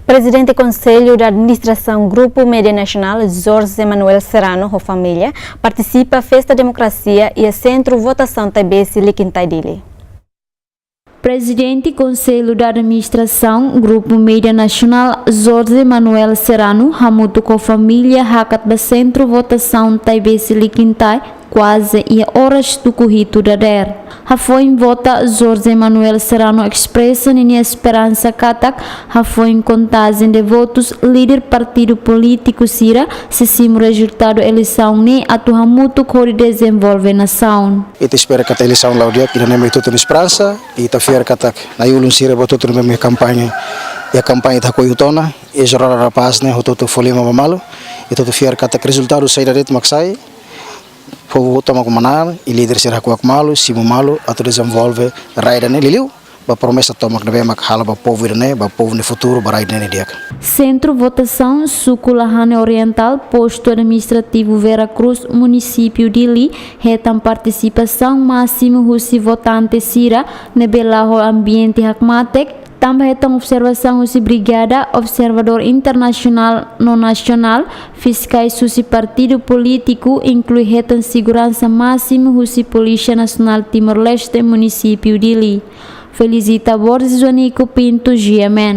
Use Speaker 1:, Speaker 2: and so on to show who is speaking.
Speaker 1: Presidente do Conselho de Administração Grupo Mídia Nacional, Jorge Manuel Serrano, com família, participa da Festa Democracia e a Centro Votação TBC Liquintaidili.
Speaker 2: Presidente do Conselho de Administração Grupo Mídia Nacional, Jorge Manuel Serrano, junto com a família, hakat da Centro Votação TBC Liquintai, quase e horas do corrido da der. Foi em vota Jorge Manuel Serrano expressa a esperança katak, foi em contagem de votos líder partido político Sira, se sim resultado da eleição ne atuha muito que desenvolve a nação.
Speaker 3: Ita espera que a eleição lá dia que não é tudo esperança e ta fier katak na yulun Sira botou tudo mesmo campanha e a campanha tá coiutona e gerar rapaz né hoto folima mamalo e tudo fier katak resultado sai da rede maxai. Povo toma como manar e líder será com malu, simo malu, atau desenvolve raida ne liliu, ba promessa toma que nebe mak hala ba povo ne, ba povo no futuro ba raida ne dia.
Speaker 2: Centro Votação Suculahane Oriental, posto administrativo Vera Cruz, município de Li, retam participação máximo husi votante Sira, nebelaho ambiente hakmatek. Também tem observação de brigada, observador internacional não nacional, fiscais susi partido político, inclui retam segurança máximo husi Polícia Nacional Timor-Leste, município de Li. Felicita Borges Jonico Pinto, GMN.